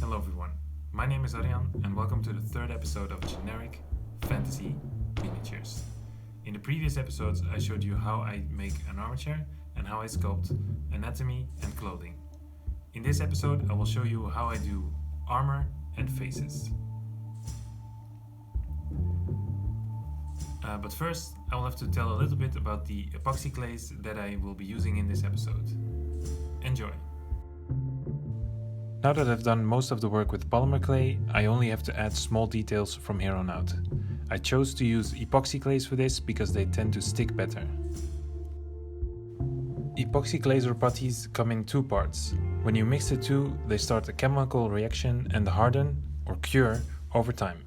Hello everyone, my name is Arjan and welcome to the third episode of Generic Fantasy Miniatures. In the previous episodes I showed you how I make an armature and how I sculpt anatomy and clothing. In this episode I will show you how I do armor and faces. But first I will have to tell a little bit about the epoxy clays that I will be using in this episode. Enjoy! Now that I've done most of the work with polymer clay, I only have to add small details from here on out. I chose to use epoxy clays for this because they tend to stick better. Epoxy clays or putties come in two parts. When you mix the two, they start a chemical reaction and harden or cure over time.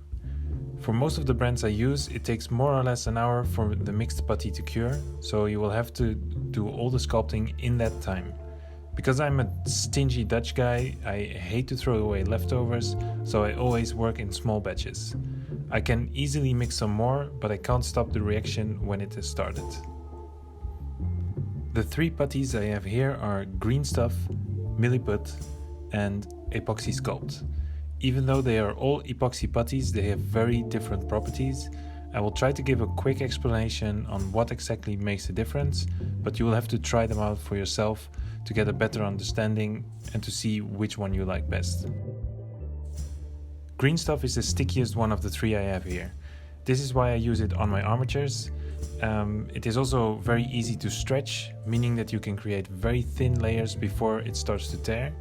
For most of the brands I use, it takes more or less an hour for the mixed putty to cure, so you will have to do all the sculpting in that time. Because I'm a stingy Dutch guy, I hate to throw away leftovers, so I always work in small batches. I can easily mix some more, but I can't stop the reaction when it has started. The three putties I have here are Green Stuff, Milliput and Epoxy Sculpt. Even though they are all epoxy putties, they have very different properties. I will try to give a quick explanation on what exactly makes the difference, but you will have to try them out for yourself to get a better understanding and to see which one you like best. Green Stuff is the stickiest one of the three I have here. This is why I use it on my armatures. It is also very easy to stretch, meaning that you can create very thin layers before it starts to tear.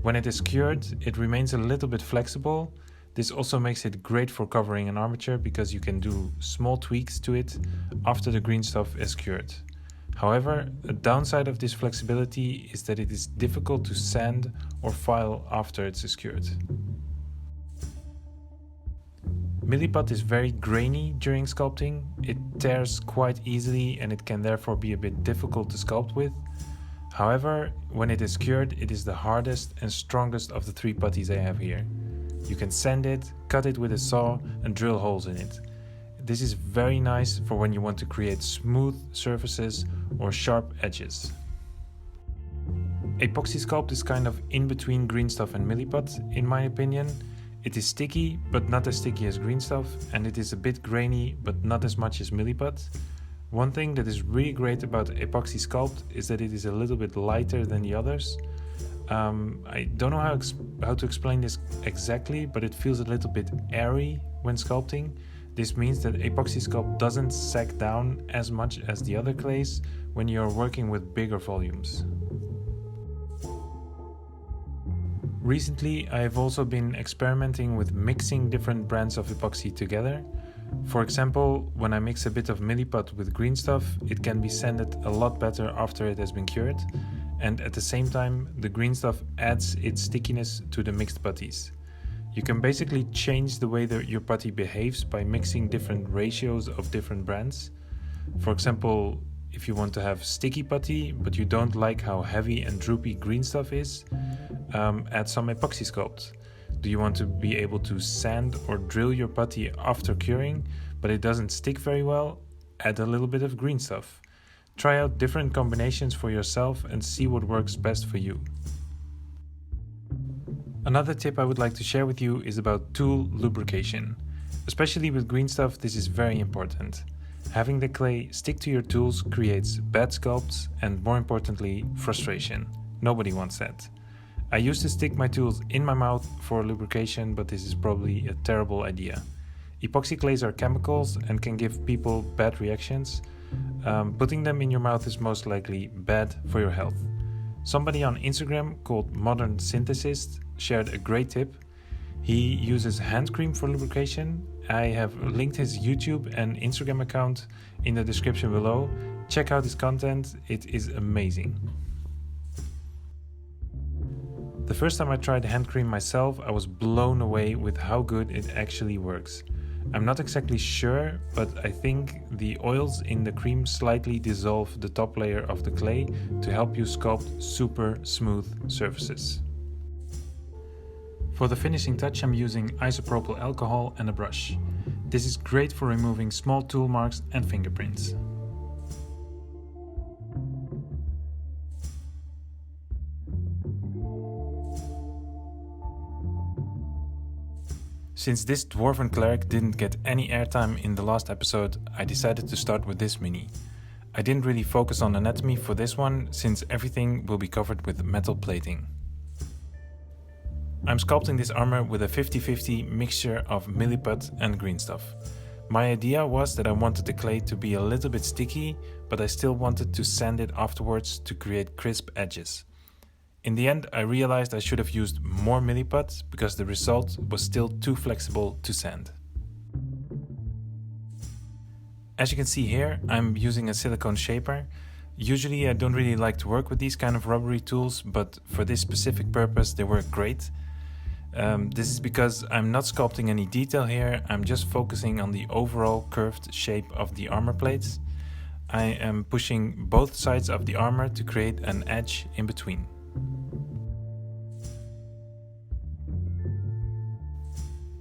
When it is cured, it remains a little bit flexible. This also makes it great for covering an armature because you can do small tweaks to it after the green stuff is cured. However, a downside of this flexibility is that it is difficult to sand or file after it is cured. Milliput is very grainy during sculpting. It tears quite easily and it can therefore be a bit difficult to sculpt with. However, when it is cured, it is the hardest and strongest of the three putties I have here. You can sand it, cut it with a saw and drill holes in it. This is very nice for when you want to create smooth surfaces or sharp edges. Epoxy Sculpt is kind of in between Green Stuff and Milliput, in my opinion. It is sticky, but not as sticky as Green Stuff, and it is a bit grainy, but not as much as Milliput. One thing that is really great about Epoxy Sculpt is that it is a little bit lighter than the others. I don't know how to explain this exactly, but it feels a little bit airy when sculpting. This means that Epoxy Sculpt doesn't sag down as much as the other clays when you're working with bigger volumes. Recently, I have also been experimenting with mixing different brands of epoxy together. For example, when I mix a bit of Milliput with Green Stuff, it can be sanded a lot better after it has been cured, and at the same time, the Green Stuff adds its stickiness to the mixed putties. You can basically change the way that your putty behaves by mixing different ratios of different brands. For example, if you want to have sticky putty, but you don't like how heavy and droopy Green Stuff is, add some Epoxy Sculpt. Do you want to be able to sand or drill your putty after curing, but it doesn't stick very well? Add a little bit of Green Stuff. Try out different combinations for yourself and see what works best for you. Another tip I would like to share with you is about tool lubrication. Especially with Green Stuff, this is very important. Having the clay stick to your tools creates bad sculpts and, more importantly, frustration. Nobody wants that. I used to stick my tools in my mouth for lubrication, but this is probably a terrible idea. Epoxy clays are chemicals and can give people bad reactions. Putting them in your mouth is most likely bad for your health. Somebody on Instagram called Modern Synthesist shared a great tip. He uses hand cream for lubrication. I have linked his YouTube and Instagram account in the description below. Check out his content, it is amazing. The first time I tried hand cream myself, I was blown away with how good it actually works. I'm not exactly sure, but I think the oils in the cream slightly dissolve the top layer of the clay to help you sculpt super smooth surfaces. For the finishing touch, I'm using isopropyl alcohol and a brush. This is great for removing small tool marks and fingerprints. Since this Dwarven Cleric didn't get any airtime in the last episode, I decided to start with this mini. I didn't really focus on anatomy for this one, since everything will be covered with metal plating. I'm sculpting this armor with a 50-50 mixture of milliput and green stuff. My idea was that I wanted the clay to be a little bit sticky, but I still wanted to sand it afterwards to create crisp edges. In the end, I realized I should have used more milliput because the result was still too flexible to sand. As you can see here, I'm using a silicone shaper. Usually I don't really like to work with these kind of rubbery tools, but for this specific purpose they work great. This is because I'm not sculpting any detail here, I'm just focusing on the overall curved shape of the armor plates. I am pushing both sides of the armor to create an edge in between.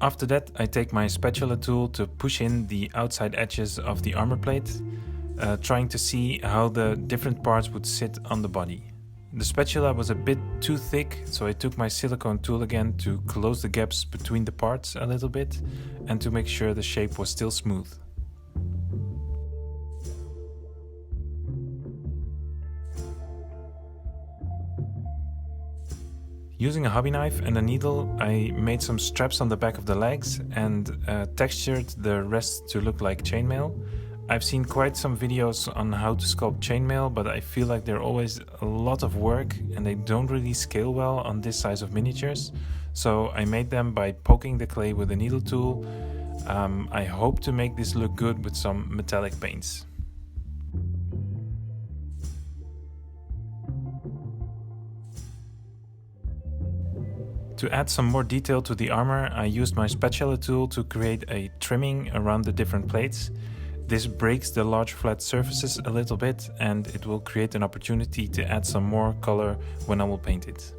After that, I take my spatula tool to push in the outside edges of the armor plate, trying to see how the different parts would sit on the body. The spatula was a bit too thick, so I took my silicone tool again to close the gaps between the parts a little bit and to make sure the shape was still smooth. Using a hobby knife and a needle, I made some straps on the back of the legs and textured the rest to look like chainmail. I've seen quite some videos on how to sculpt chainmail, but I feel like they're always a lot of work and they don't really scale well on this size of miniatures. So I made them by poking the clay with a needle tool. I hope to make this look good with some metallic paints. To add some more detail to the armor, I used my spatula tool to create a trimming around the different plates. This breaks the large flat surfaces a little bit and it will create an opportunity to add some more color when I will paint it.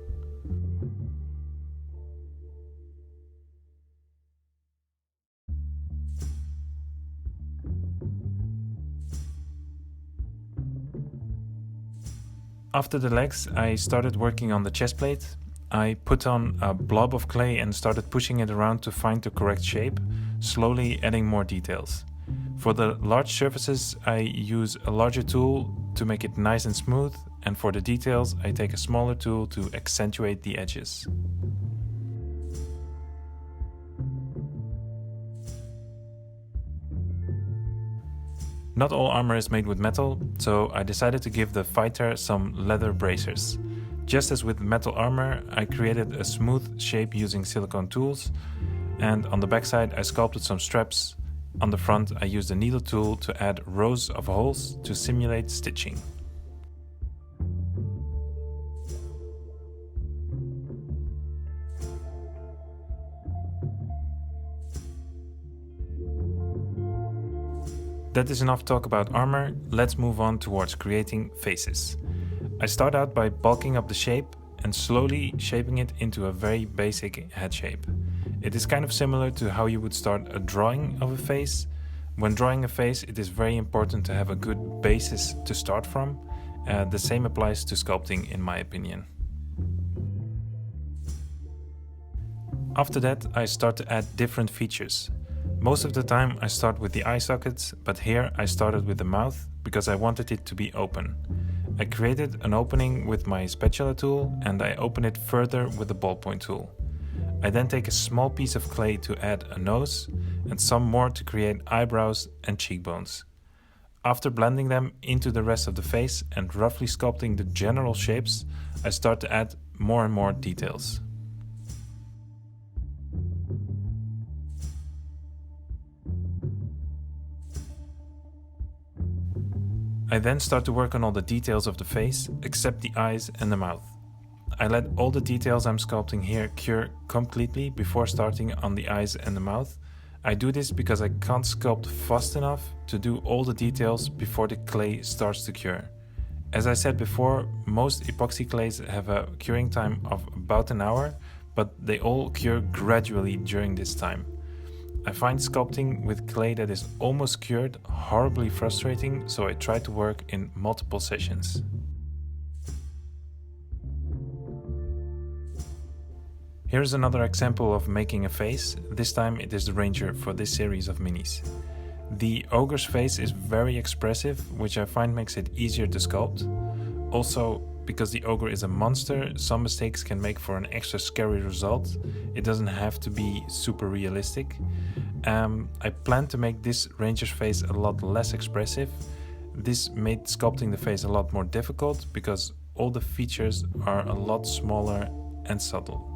After the legs, I started working on the chest plate. I put on a blob of clay and started pushing it around to find the correct shape, slowly adding more details. For the large surfaces, I use a larger tool to make it nice and smooth, and for the details, I take a smaller tool to accentuate the edges. Not all armor is made with metal, so I decided to give the fighter some leather bracers. Just as with metal armor, I created a smooth shape using silicone tools, and on the backside I sculpted some straps. On the front I used a needle tool to add rows of holes to simulate stitching. That is enough talk about armor, let's move on towards creating faces. I start out by bulking up the shape and slowly shaping it into a very basic head shape. It is kind of similar to how you would start a drawing of a face. When drawing a face, it is very important to have a good basis to start from. The same applies to sculpting, in my opinion. After that, I start to add different features. Most of the time I start with the eye sockets, but here I started with the mouth because I wanted it to be open. I created an opening with my spatula tool and I open it further with the ballpoint tool. I then take a small piece of clay to add a nose and some more to create eyebrows and cheekbones. After blending them into the rest of the face and roughly sculpting the general shapes, I start to add more and more details. I then start to work on all the details of the face, except the eyes and the mouth. I let all the details I'm sculpting here cure completely before starting on the eyes and the mouth. I do this because I can't sculpt fast enough to do all the details before the clay starts to cure. As I said before, most epoxy clays have a curing time of about an hour, but they all cure gradually during this time. I find sculpting with clay that is almost cured horribly frustrating, so I try to work in multiple sessions. Here's another example of making a face. This time it is the ranger for this series of minis. The ogre's face is very expressive, which I find makes it easier to sculpt. Also, because the ogre is a monster, some mistakes can make for an extra scary result. It doesn't have to be super realistic. I plan to make this ranger's face a lot less expressive. This made sculpting the face a lot more difficult because all the features are a lot smaller and subtle.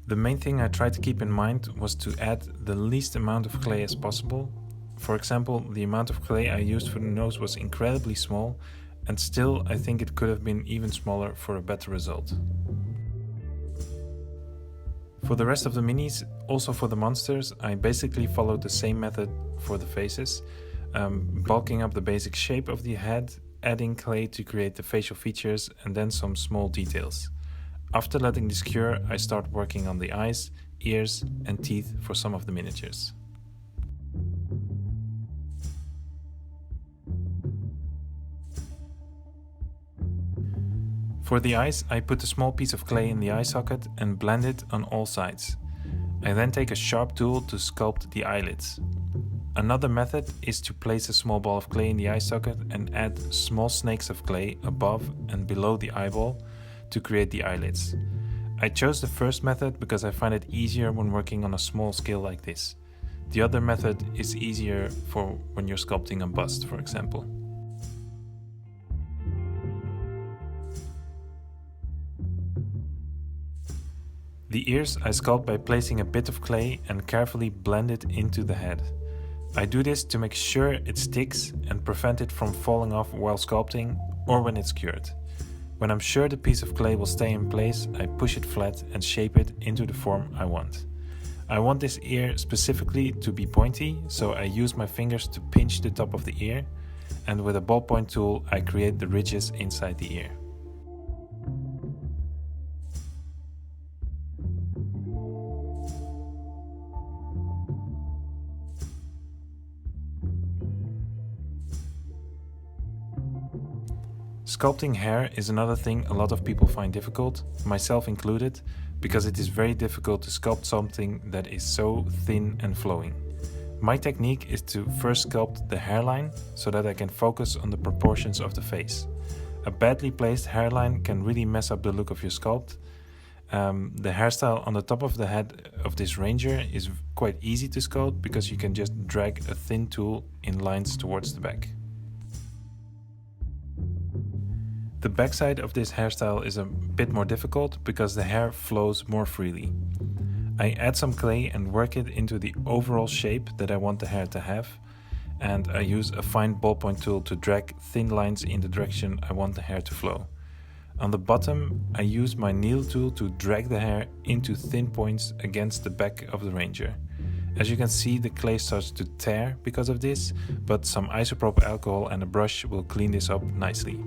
The main thing I tried to keep in mind was to add the least amount of clay as possible. For example, the amount of clay I used for the nose was incredibly small, and still I think it could have been even smaller for a better result. For the rest of the minis, also for the monsters, I basically followed the same method for the faces, bulking up the basic shape of the head, adding clay to create the facial features, and then some small details. After letting this cure, I start working on the eyes, ears and teeth for some of the miniatures. For the eyes, I put a small piece of clay in the eye socket and blend it on all sides. I then take a sharp tool to sculpt the eyelids. Another method is to place a small ball of clay in the eye socket and add small snakes of clay above and below the eyeball to create the eyelids. I chose the first method because I find it easier when working on a small scale like this. The other method is easier for when you're sculpting a bust, for example. The ears I sculpt by placing a bit of clay and carefully blend it into the head. I do this to make sure it sticks and prevent it from falling off while sculpting or when it's cured. When I'm sure the piece of clay will stay in place, I push it flat and shape it into the form I want. I want this ear specifically to be pointy, so I use my fingers to pinch the top of the ear, and with a ballpoint tool I create the ridges inside the ear. Sculpting hair is another thing a lot of people find difficult, myself included, because it is very difficult to sculpt something that is so thin and flowing. My technique is to first sculpt the hairline so that I can focus on the proportions of the face. A badly placed hairline can really mess up the look of your sculpt. The hairstyle on the top of the head of this ranger is quite easy to sculpt because you can just drag a thin tool in lines towards the back. The backside of this hairstyle is a bit more difficult because the hair flows more freely. I add some clay and work it into the overall shape that I want the hair to have, and I use a fine ballpoint tool to drag thin lines in the direction I want the hair to flow. On the bottom, I use my needle tool to drag the hair into thin points against the back of the ranger. As you can see, the clay starts to tear because of this, but some isopropyl alcohol and a brush will clean this up nicely.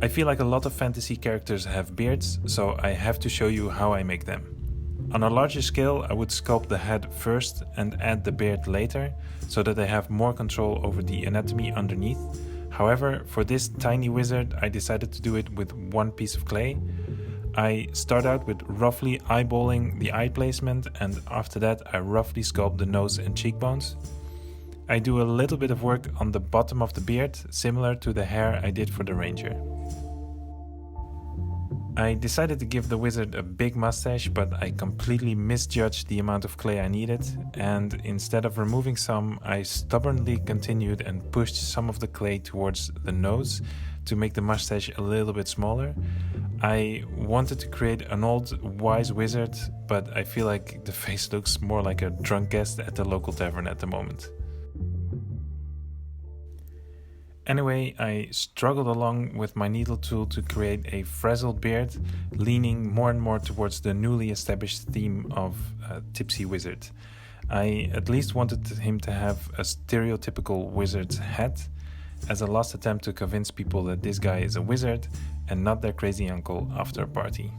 I feel like a lot of fantasy characters have beards, so I have to show you how I make them. On a larger scale, I would sculpt the head first and add the beard later, so that I have more control over the anatomy underneath. However, for this tiny wizard, I decided to do it with one piece of clay. I start out with roughly eyeballing the eye placement, and after that I roughly sculpt the nose and cheekbones. I do a little bit of work on the bottom of the beard, similar to the hair I did for the ranger. I decided to give the wizard a big mustache, but I completely misjudged the amount of clay I needed, and instead of removing some, I stubbornly continued and pushed some of the clay towards the nose to make the mustache a little bit smaller. I wanted to create an old, wise wizard, but I feel like the face looks more like a drunk guest at the local tavern at the moment. Anyway, I struggled along with my needle tool to create a frazzled beard, leaning more and more towards the newly established theme of Tipsy Wizard. I at least wanted him to have a stereotypical wizard's hat, as a last attempt to convince people that this guy is a wizard and not their crazy uncle after a party.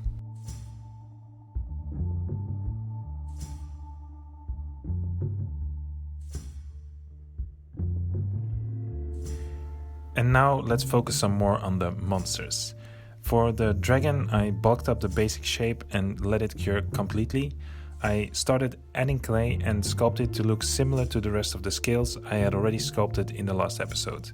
And now let's focus some more on the monsters. For the dragon, I bulked up the basic shape and let it cure completely. I started adding clay and sculpted to look similar to the rest of the scales I had already sculpted in the last episode.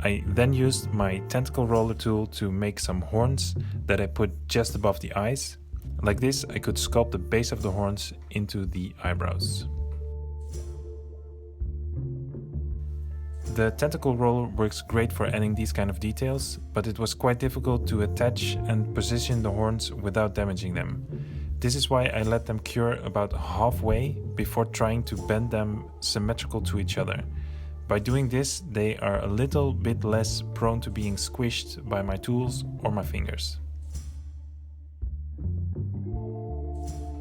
I then used my tentacle roller tool to make some horns that I put just above the eyes. Like this, I could sculpt the base of the horns into the eyebrows. The tentacle roller works great for adding these kind of details, but it was quite difficult to attach and position the horns without damaging them. This is why I let them cure about halfway before trying to bend them symmetrical to each other. By doing this, they are a little bit less prone to being squished by my tools or my fingers.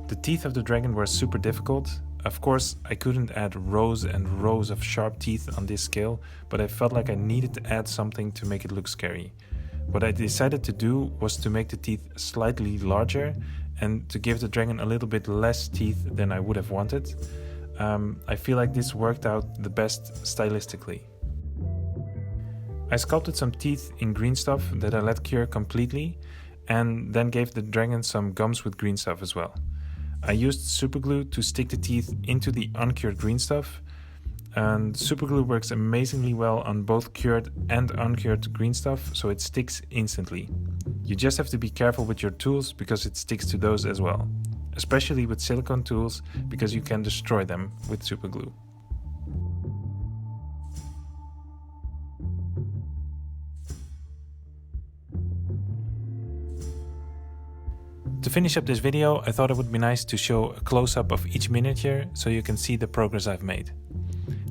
The teeth of the dragon were super difficult. Of course, I couldn't add rows and rows of sharp teeth on this scale, but I felt like I needed to add something to make it look scary. What I decided to do was to make the teeth slightly larger and to give the dragon a little bit less teeth than I would have wanted. I feel like this worked out the best stylistically. I sculpted some teeth in green stuff that I let cure completely and then gave the dragon some gums with green stuff as well. I used superglue to stick the teeth into the uncured green stuff, and superglue works amazingly well on both cured and uncured green stuff, so it sticks instantly. You just have to be careful with your tools because it sticks to those as well, especially with silicone tools because you can destroy them with superglue. To finish up this video, I thought it would be nice to show a close-up of each miniature so you can see the progress I've made.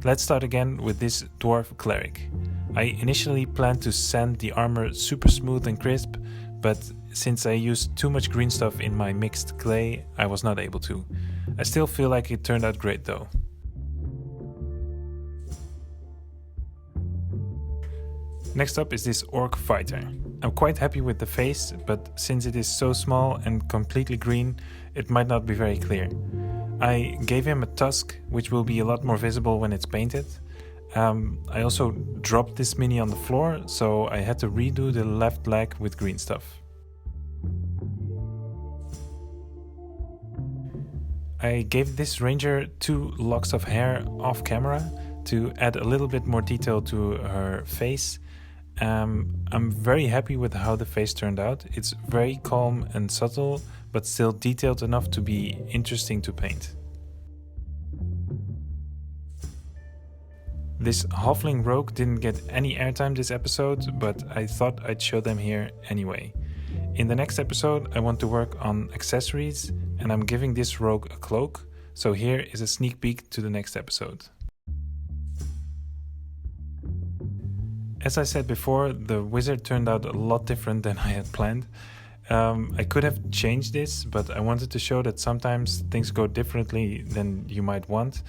Let's start again with this dwarf cleric. I initially planned to sand the armor super smooth and crisp, but since I used too much green stuff in my mixed clay, I was not able to. I still feel like it turned out great though. Next up is this orc fighter. I'm quite happy with the face, but since it is so small and completely green, it might not be very clear. I gave him a tusk, which will be a lot more visible when it's painted. I also dropped this mini on the floor, so I had to redo the left leg with green stuff. I gave this ranger 2 locks of hair off camera to add a little bit more detail to her face. I'm very happy with how the face turned out. It's very calm and subtle, but still detailed enough to be interesting to paint. This halfling rogue didn't get any airtime this episode, but I thought I'd show them here anyway. In the next episode, I want to work on accessories, and I'm giving this rogue a cloak, so here is a sneak peek to the next episode. As I said before, the wizard turned out a lot different than I had planned. I could have changed this, but I wanted to show that sometimes things go differently than you might want,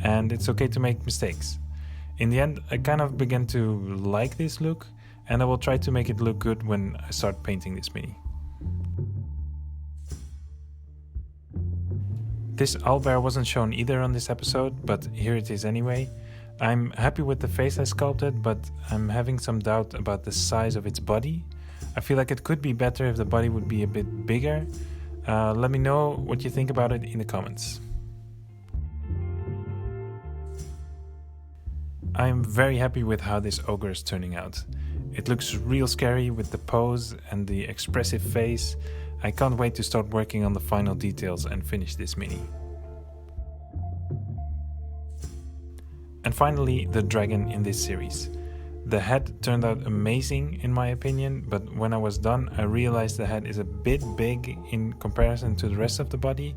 and it's okay to make mistakes. In the end, I kind of began to like this look, and I will try to make it look good when I start painting this mini. This owlbear wasn't shown either on this episode, but here it is anyway. I'm happy with the face I sculpted, but I'm having some doubt about the size of its body. I feel like it could be better if the body would be a bit bigger. Let me know what you think about it in the comments. I'm very happy with how this ogre is turning out. It looks real scary with the pose and the expressive face. I can't wait to start working on the final details and finish this mini. And finally, the dragon in this series. The head turned out amazing in my opinion, but when I was done, I realized the head is a bit big in comparison to the rest of the body.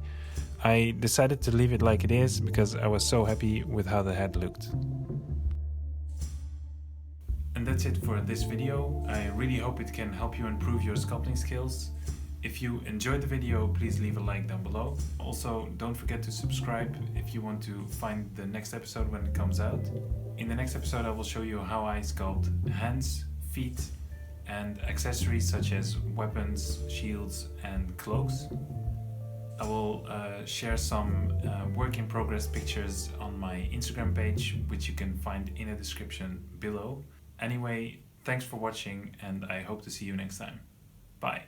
I decided to leave it like it is because I was so happy with how the head looked. And that's it for this video. I really hope it can help you improve your sculpting skills. If you enjoyed the video, please leave a like down below. Also, don't forget to subscribe if you want to find the next episode when it comes out. In the next episode, I will show you how I sculpt hands, feet, and accessories such as weapons, shields, and cloaks. I will share some work in progress pictures on my Instagram page, which you can find in the description below. Anyway, Thanks for watching, and I hope to see you next time. Bye.